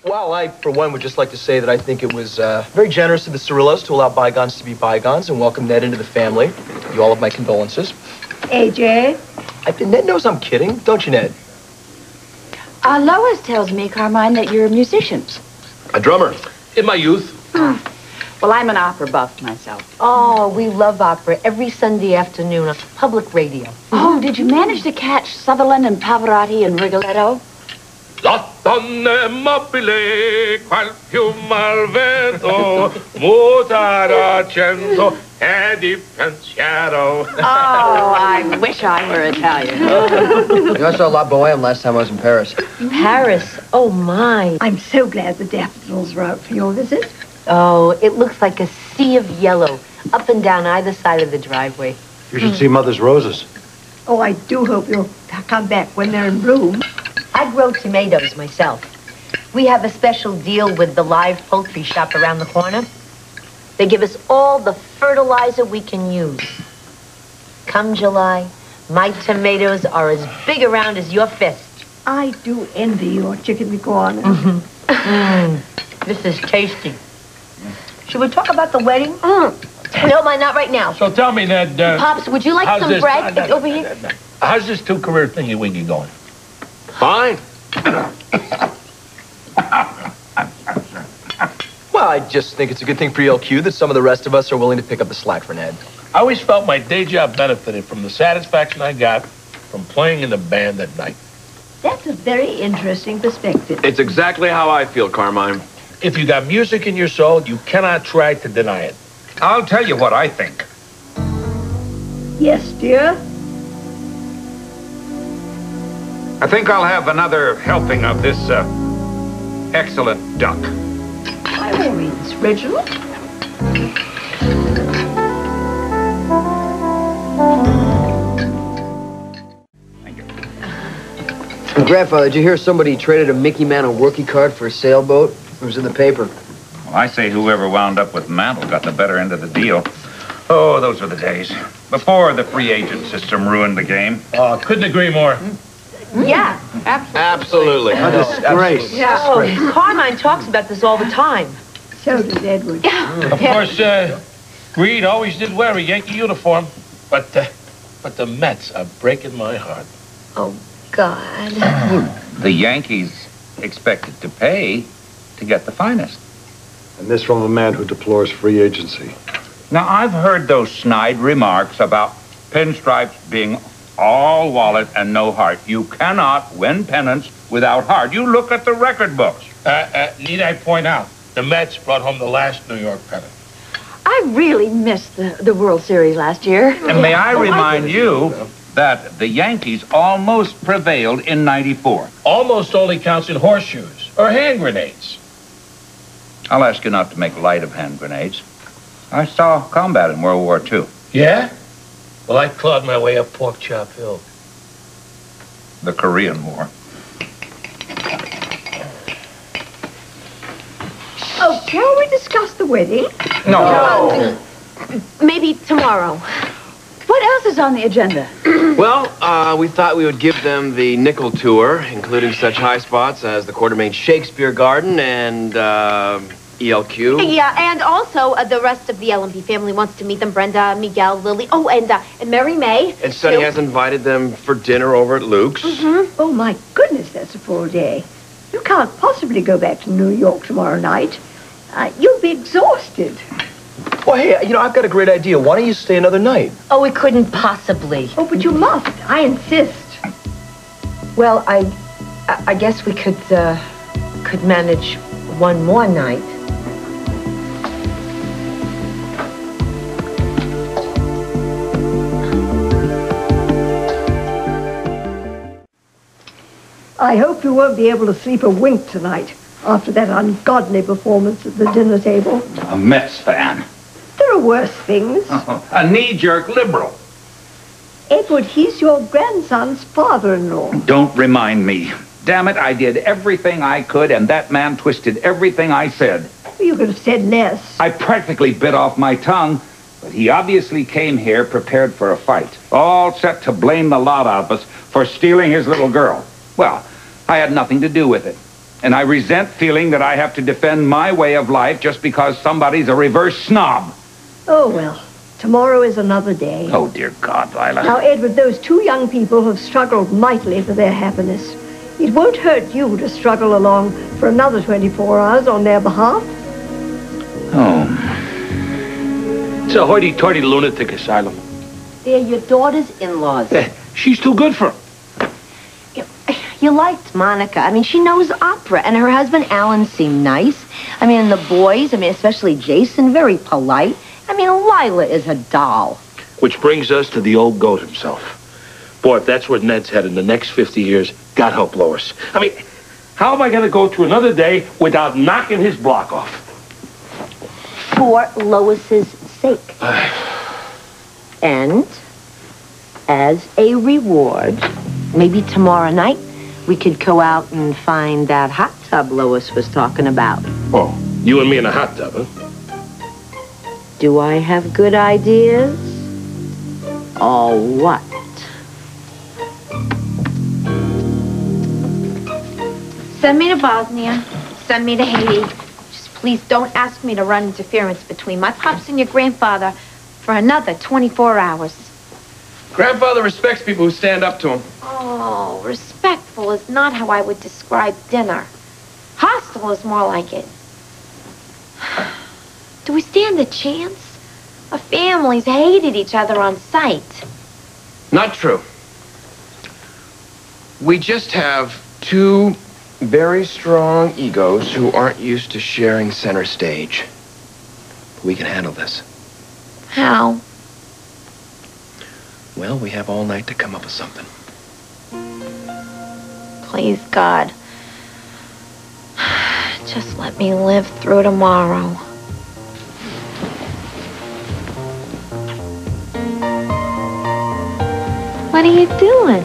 Well, I, for one, would just like to say that I think it was very generous of the Cirillos to allow bygones to be bygones and welcome Ned into the family. You all have my condolences. AJ? Ned knows I'm kidding, don't you, Ned? Lois tells me, Carmine, that you're a musician. A drummer. In my youth. Well, I'm an opera buff myself. Oh, we love opera every Sunday afternoon on public radio. Oh, did you manage to catch Sutherland and Pavarotti and Rigoletto? La donne mobile, qual più malvento, muta d'accento e di pensiero. Oh, I wish I were Italian. You know, I saw La Boheme last time I was in Paris. Paris? Oh, my. I'm so glad the daffodils were out for your visit. Oh, it looks like a sea of yellow up and down either side of the driveway. You should see Mother's roses. Oh, I do hope you'll come back when they're in bloom. I grow tomatoes myself. We have a special deal with the live poultry shop around the corner. They give us all the fertilizer we can use. Come July, my tomatoes are as big around as your fist. I do envy your chicken iguana. This is tasty. Should we talk about the wedding? No, not right now. So tell me, Ned, Pops, would you like some bread over here? how's this two-career thingy-wingy going? Fine. Well, I just think it's a good thing for ELQ that some of the rest of us are willing to pick up the slack for Ned. I always felt my day job benefited from the satisfaction I got from playing in the band at night. That's a very interesting perspective. It's exactly how I feel, Carmine. If you got music in your soul, you cannot try to deny it. I'll tell you what I think. Yes, dear? I think I'll have another helping of this excellent duck. By all means, Reginald. Grandfather, did you hear somebody traded a Mickey Mantle rookie card for a sailboat? It was in the paper. Well, I say whoever wound up with Mantle got the better end of the deal. Oh, those were the days. Before the free agent system ruined the game. Oh, couldn't agree more. Yeah, Absolutely. A disgrace. Yeah. Oh, Carmine talks about this all the time. So does Edward. Of course, Reed always did wear a Yankee uniform, but the Mets are breaking my heart. Oh, God. The Yankees expected to pay to get the finest. And this from a man who deplores free agency. Now, I've heard those snide remarks about pinstripes being all wallet and no heart. You cannot win pennants without heart. You look at the record books. Need I point out, the Mets brought home the last New York pennant. I really missed the World Series last year. And may I remind you that the Yankees almost prevailed in '94. Almost only counts in horseshoes or hand grenades. I'll ask you not to make light of hand grenades. I saw combat in World War II. Yeah? Well, I clawed my way up Pork Chop Hill. The Korean War. Oh, shall we discuss the wedding? No. Maybe tomorrow. What else is on the agenda? Well, we thought we would give them the nickel tour, including such high spots as the Quartermain Shakespeare Garden and ELQ. Yeah, and also the rest of the L&B family wants to meet them. Brenda, Miguel, Lily. Oh, and Mary May. And Sonny has invited them for dinner over at Luke's. Oh, my goodness, that's a full day. You can't possibly go back to New York tomorrow night. You'll be exhausted. Well, hey, I've got a great idea. Why don't you stay another night? Oh, it couldn't possibly. Oh, but you must. I insist. Well, I guess we could manage one more night. I hope you won't be able to sleep a wink tonight after that ungodly performance at the dinner table. A Mets fan. There are worse things. A knee-jerk liberal. Edward, he's your grandson's father-in-law. Don't remind me. Damn it, I did everything I could, and that man twisted everything I said. You could have said less. I practically bit off my tongue, but he obviously came here prepared for a fight, all set to blame the lot of us for stealing his little girl. Well, I had nothing to do with it. And I resent feeling that I have to defend my way of life just because somebody's a reverse snob. Oh, well, tomorrow is another day. Oh, dear God, Lila. Now, Edward, those two young people have struggled mightily for their happiness. It won't hurt you to struggle along for another 24 hours on their behalf. Oh. It's a hoity-toity lunatic asylum. They're your daughter's in-laws. She's too good for him. You liked Monica. I mean, she knows opera, and her husband, Alan, seemed nice. I mean, and the boys, I mean, especially Jason, very polite. I mean, Lila is a doll. Which brings us to the old goat himself. Boy, if that's where Ned's headed in the next 50 years, God help Lois. I mean, how am I going to go through another day without knocking his block off? For Lois's sake. And as a reward, maybe tomorrow night, we could go out and find that hot tub Lois was talking about. Oh, you and me in a hot tub, huh? Do I have good ideas? Or what? Send me to Bosnia. Send me to Haiti. Just please don't ask me to run interference between my pops and your grandfather for another 24 hours. Grandfather respects people who stand up to him. Oh, respectful is not how I would describe dinner. Hostile is more like it. Do we stand a chance? Our families hated each other on sight. Not true. We just have two very strong egos who aren't used to sharing center stage. We can handle this. How? Well, we have all night to come up with something. Please, God. Just let me live through tomorrow. What are you doing?